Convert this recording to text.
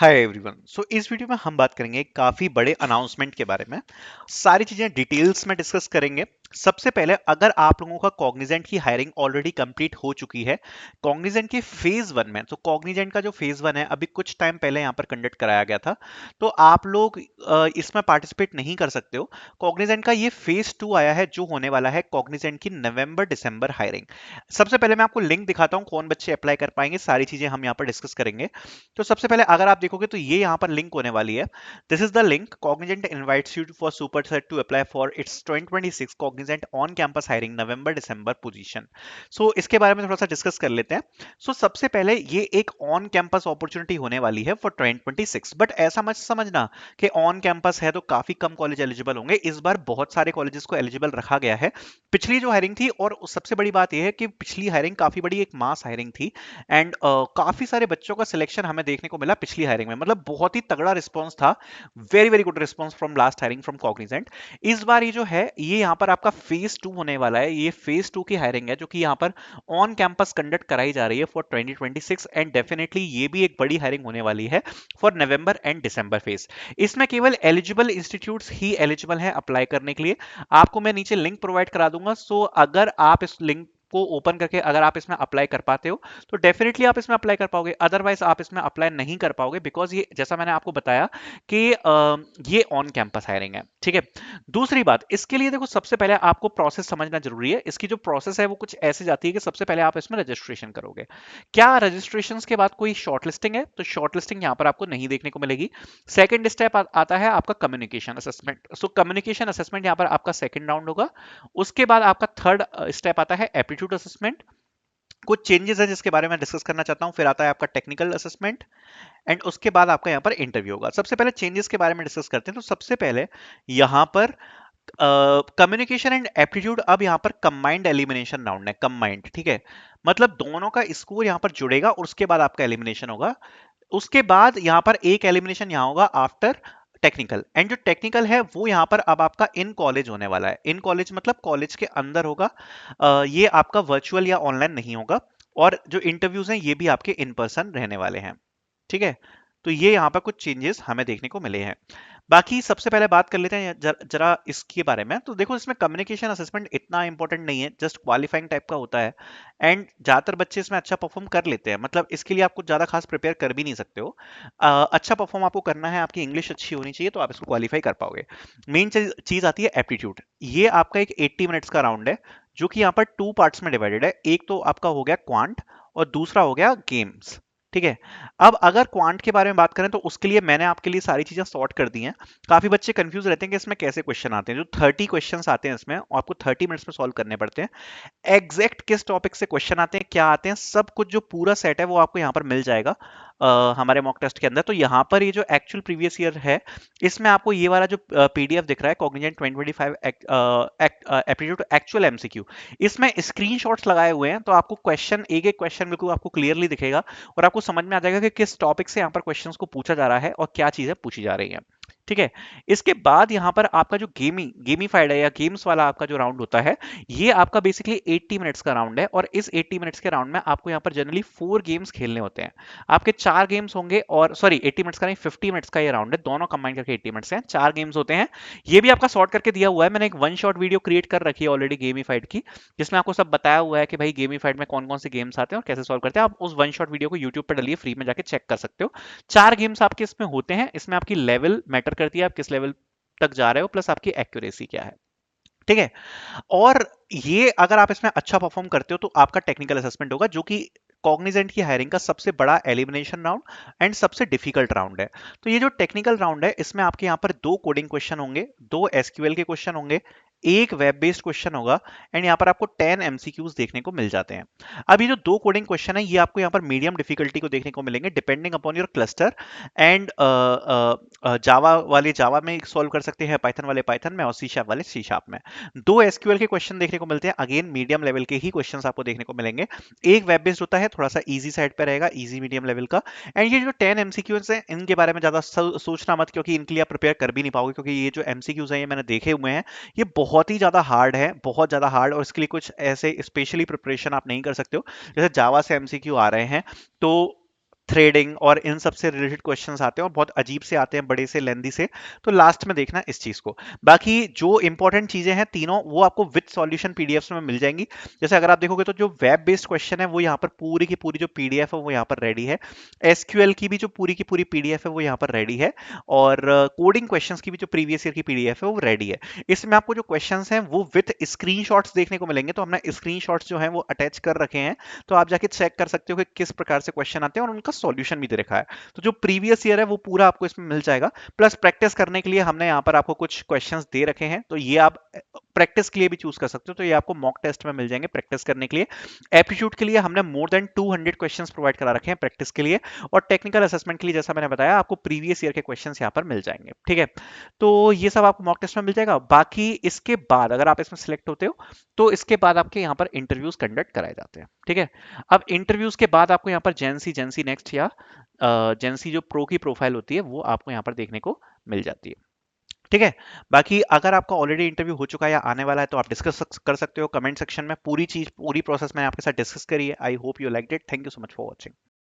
Hi everyone. सो इस video में हम बात करेंगे काफी बड़े अनाउंसमेंट के बारे में। सारी चीजें डिटेल्स में डिस्कस करेंगे। सबसे पहले, अगर आप लोगों का कॉग्निजेंट की हायरिंग ऑलरेडी कंप्लीट हो चुकी है कॉग्निजेंट के फेज वन में, तो कॉग्निजेंट का जो फेज वन है अभी कुछ टाइम पहले यहाँ पर कंडक्ट कराया गया था, तो आप लोग इसमें पार्टिसिपेट नहीं कर सकते हो। कॉग्निजेंट का ये फेज टू आया है जो होने वाला है कॉग्निजेंट की नवंबर दिसंबर हायरिंग। सबसे पहले मैं आपको लिंक दिखाता हूँ कौन बच्चे अप्लाई कर पाएंगे, सारी चीजें हम यहाँ पर डिस्कस करेंगे। तो सबसे पहले अगर आप देखोगे तो ये यहां पर लिंक होने वाली है। This is the link, Cognizant invites you for Superset to apply for its 2026 Cognizant on campus hiring November December position. So इसके बारे में थोड़ा सा डिस्कस कर लेते हैं। सो सबसे पहले ये एक ऑन कैंपस अपॉर्चुनिटी होने वाली है फॉर 2026, बट ऐसा मत समझना कि ऑन कैंपस है तो काफी कम कॉलेज एलिजिबल होंगे। इस बार बहुत सारे कॉलेजेस को एलिजिबल रखा गया है। पिछली जो हायरिंग थी, और सबसे बड़ी बात यह है कि पिछली हायरिंग काफी बड़ी एक मास हायरिंग थी, एंड काफी सारे बच्चों का सिलेक्शन हमें देखने को मिला पिछली हायरिंग में, मतलब बहुत ही तगड़ा रिस्पांस था। Very very good response from last hiring from Cognizant. इस बार ये जो है ये यहाँ पर आपका फेज टू होने वाला है। ये फेज टू की हायरिंग है जो कि यहाँ पर ऑन कैंपस कंडक्ट कराई जा रही है फॉर 2026, एंड डेफिनेटली ये भी एक बड़ी हायरिंग होने वाली है for November and December phase. इसमें केवल एलिजिबल इंस्टीट्यूट्स ही एलिजिबल हैं अप्लाई करने के लिए। आपको मैं नीचे लिंक प्रोवाइड करा दूंगा, सो अगर आप इस लिंक को ओपन करके अगर आप इसमें अप्लाई कर पाते हो तो डेफिनेटली आप इसमें अप्लाई कर पाओगे, अदरवाइज आप इसमें अप्लाई नहीं कर पाओगे, बिकॉज ये जैसा मैंने आपको बताया कि ये ऑन कैंपस हायरिंग है। ठीक है, दूसरी बात, इसके लिए देखो सबसे पहले आपको प्रोसेस समझना जरूरी है। इसकी जो प्रोसेस है वो कुछ ऐसे जाती है कि सबसे पहले आप इसमें रजिस्ट्रेशन करोगे। क्या रजिस्ट्रेशन के बाद कोई शॉर्टलिस्टिंग है? तो शॉर्टलिस्टिंग यहाँ पर आपको नहीं देखने को मिलेगी। सेकेंड स्टेप आता है आपका communication assessment. So communication assessment यहाँ पर आपका सेकेंड राउंड होगा। उसके बाद आपका थर्ड स्टेप आता है एप्टीट्यूड असेसमेंट। कुछ चेंजेस है जिसके बारे में डिस्कस करना चाहता हूं। फिर आता है आपका टेक्निकल असेसमेंट, एंड उसके बाद आपका यहाँ पर इंटरव्यू होगा। सबसे पहले चेंजेस के बारे में डिस्कस करते हैं। तो सबसे पहले यहाँ पर कम्युनिकेशन एंड एप्टीट्यूड अब यहाँ पर कंबाइंड एलिमिनेशन राउंड है। कंबाइंड, ठीक है, मतलब दोनों का स्कोर यहाँ पर जुड़ेगा और उसके बाद आपका एलिमिनेशन होगा। उसके बाद यहाँ पर एक एलिमिनेशन यहाँ होगा आफ्टर टेक्निकल, एंड जो टेक्निकल है वो यहाँ पर अब आपका इन कॉलेज होने वाला है। इन कॉलेज मतलब कॉलेज के अंदर होगा। ये आपका वर्चुअल या ऑनलाइन नहीं होगा, और जो इंटरव्यूज हैं ये भी आपके इन पर्सन रहने वाले हैं। ठीक है, तो ये यहाँ पर कुछ चेंजेस हमें देखने को मिले हैं। बाकी सबसे पहले बात कर लेते हैं जरा इसके बारे में। तो देखो, इसमें कम्युनिकेशन असेसमेंट इतना इंपॉर्टेंट नहीं है, जस्ट क्वालिफाइंग टाइप का होता है, एंड ज्यादातर बच्चे इसमें अच्छा परफॉर्म कर लेते हैं। मतलब इसके लिए आप कुछ ज्यादा खास प्रिपेयर कर भी नहीं सकते हो। अच्छा परफॉर्म आपको करना है, आपकी इंग्लिश अच्छी होनी चाहिए, तो आप इसको क्वालिफाई कर पाओगे। मेन चीज आती है एप्टीट्यूड। ये आपका एक 80 मिनट्स का राउंड है जो कि यहाँ पर टू पार्ट्स में डिवाइडेड है। एक तो आपका हो गया क्वांट और दूसरा हो गया गेम्स। ठीक है, अब अगर क्वांट के बारे में बात करें तो उसके लिए मैंने आपके लिए सारी चीजें सॉर्ट कर दी हैं। काफी बच्चे कंफ्यूज रहते हैं कि इसमें कैसे क्वेश्चन आते हैं। जो 30 क्वेश्चंस आते हैं इसमें, और आपको 30 मिनट्स में सॉल्व करने पड़ते हैं। एग्जैक्ट किस टॉपिक से क्वेश्चन आते हैं, क्या आते हैं, सब कुछ जो पूरा सेट है वो आपको यहाँ पर मिल जाएगा हमारे मॉक टेस्ट के अंदर। तो यहाँ पर ये जो एक्चुअल प्रीवियस ईयर है, इसमें आपको ये वाला जो पीडीएफ दिख रहा है कॉग्निजेंट 2025 एप्टीट्यूड एक्चुअल एमसीक्यू, इसमें स्क्रीनशॉट्स लगाए हुए हैं। तो आपको क्वेश्चन, एक एक क्वेश्चन बिल्कुल आपको क्लियरली दिखेगा, और आपको समझ में आ जाएगा कि किस टॉपिक से यहाँ पर क्वेश्चंस को पूछा जा रहा है और क्या चीजें पूछी जा रही हैं। ठीक है, इसके बाद यहाँ पर आपका जो गेमीफाइड है या गेम्स वाला आपका जो राउंड होता है, ये आपका बेसिकली 80 मिनट्स का राउंड है, और इस 80 मिनट्स के राउंड में आपको यहाँ पर जनरली 4 गेम्स खेलने होते हैं। आपके 4 गेम्स होंगे, और सॉरी 80 मिनट्स का नहीं, 50 मिनट्स का ये राउंड है, दोनों कंबाइन करके 80 मिनट्स हैं। 4 गेम्स होते हैं। ये भी आपका सॉर्ट करके दिया हुआ है, मैंने एक वन शॉट वीडियो क्रिएट कर रखी है ऑलरेडी गेमीफाइड की, जिसमें आपको सब बताया हुआ है कि भाई गेमीफाइड में कौन कौन से गेम्स आते हैं और कैसे सॉल्व करते हैं। आप उस वन शॉट वीडियो को यूट्यूब पर डालिए, फ्री में जाके चेक कर सकते हो। 4 गेम्स आपके इसमें होते हैं। इसमें आपकी लेवल मैटर करती है, आप किस लेवल तक जा रहे हो, प्लस आपकी एक्यूरेसी क्या है। ठीक है, और ये अगर आप इसमें अच्छा परफॉर्म करते हो तो आपका टेक्निकल असेसमेंट होगा, जो कि कॉग्निजेंट की हायरिंग का सबसे बड़ा एलिमिनेशन राउंड एंड सबसे डिफिकल्ट राउंड है। तो ये जो टेक्निकल राउंड है, इसमें आपके यहाँ पर 2 कोडिंग क्वेश्चन होंगे, 2 एसक्यूएल के क्वेश्चन होंगे, एक वेब बेस्ड क्वेश्चन होगा, एंड यहाँ पर आपको 10 एमसीक्यूज देखने को मिल जाते हैं। अब ये जो 2 कोडिंग क्वेश्चन है, ये आपको यहाँ पर मीडियम डिफिकल्टी को देखने को मिलेंगे, depending upon your cluster, and Java वाले जावा में सॉल्व कर सकते हैं, पाइथन वाले पाइथन में, और सी शार्प वाले सी शार्प में। 2 एसक्यूएल के क्वेश्चन देखने को मिलते हैं, अगेन मीडियम लेवल के ही क्वेश्चंस आपको देखने को मिलेंगे। एक वेब बेस्ड होता है, थोड़ा सा इजी साइड पे रहेगा, इजी मीडियम लेवल का। एंड ये जो 10 एमसीक्यूज हैं, इनके बारे में ज्यादा सोचना मत, क्योंकि इनके लिए आप प्रिपेयर कर भी नहीं पाओगे, क्योंकि ये जो एमसीक्यूज हैं ये मैंने देखे हुए हैं, ये बहुत ही ज्यादा हार्ड है, बहुत ज्यादा हार्ड, और इसके लिए कुछ ऐसे स्पेशली प्रिपरेशन आप नहीं कर सकते हो। जैसे जावा से एमसीक्यू आ रहे हैं, तो थ्रेडिंग और इन सब से रिलेटेड क्वेश्चंस आते हैं और बहुत अजीब से आते हैं, बड़े से लेंदी से। तो लास्ट में देखना इस चीज को। बाकी जो इंपॉर्टेंट चीजें हैं तीनों वो आपको विद सॉल्यूशन पीडीएफ में मिल जाएंगी। जैसे अगर आप देखोगे तो जो वेब बेस्ड क्वेश्चन है वो यहाँ पर पूरी की पूरी जो पीडीएफ है वो यहाँ पर रेडी है। एसक्यूएल की भी जो पूरी की पूरी पीडीएफ है वो यहाँ पर रेडी है। और कोडिंग क्वेश्चंस की भी जो प्रीवियस ईयर की पीडीएफ है वो रेडी है। इसमें आपको जो क्वेश्चंस हैं वो विद स्क्रीनशॉट्स देखने को मिलेंगे। तो हमने स्क्रीनशॉट्स जो हैं वो अटैच कर रखे हैं। तो आप जाके चेक कर सकते हो कि किस प्रकार से क्वेश्चन आते हैं और उनका सॉल्यूशन भी दे रखा है। तो जो प्रीवियस ईयर है वो पूरा आपको इसमें मिल जाएगा। प्लस प्रैक्टिस करने के लिए हमने यहाँ पर आपको कुछ क्वेश्चंस दे रखे हैं, तो ये आप प्रैक्टिस के लिए भी चूज कर सकते हो। तो ये आपको मॉक टेस्ट में मिल जाएंगे प्रैक्टिस करने के लिए। एप्टीट्यूड के लिए हमने मोर देन 200 क्वेश्चंस प्रोवाइड करा रखे हैं प्रैक्टिस के लिए। और टेक्निकल असेसमेंट के लिए जैसा मैंने बताया आपको प्रीवियस ईयर के क्वेश्चंस यहाँ पर मिल जाएंगे। ठीक है, तो ये सब आपको मॉक टेस्ट में मिल जाएगा। बाकी इसके बाद अगर आप इसमें सिलेक्ट होते हो तो इसके बाद आपके यहाँ पर इंटरव्यूज कंडक्ट कराए जाते हैं। ठीक है, अब इंटरव्यूज के बाद आपको यहाँ पर जेंसी नेक्स्ट या जेंसी जो प्रो की प्रोफाइल होती है वो आपको यहाँ पर देखने को मिल जाती है। ठीक है, बाकी अगर आपका ऑलरेडी इंटरव्यू हो चुका है या आने वाला है तो आप डिस्कस कर सकते हो कमेंट सेक्शन में। पूरी चीज पूरी प्रोसेस मैंने आपके साथ डिस्कस करी है। I hope you like it. Thank you so much for watching.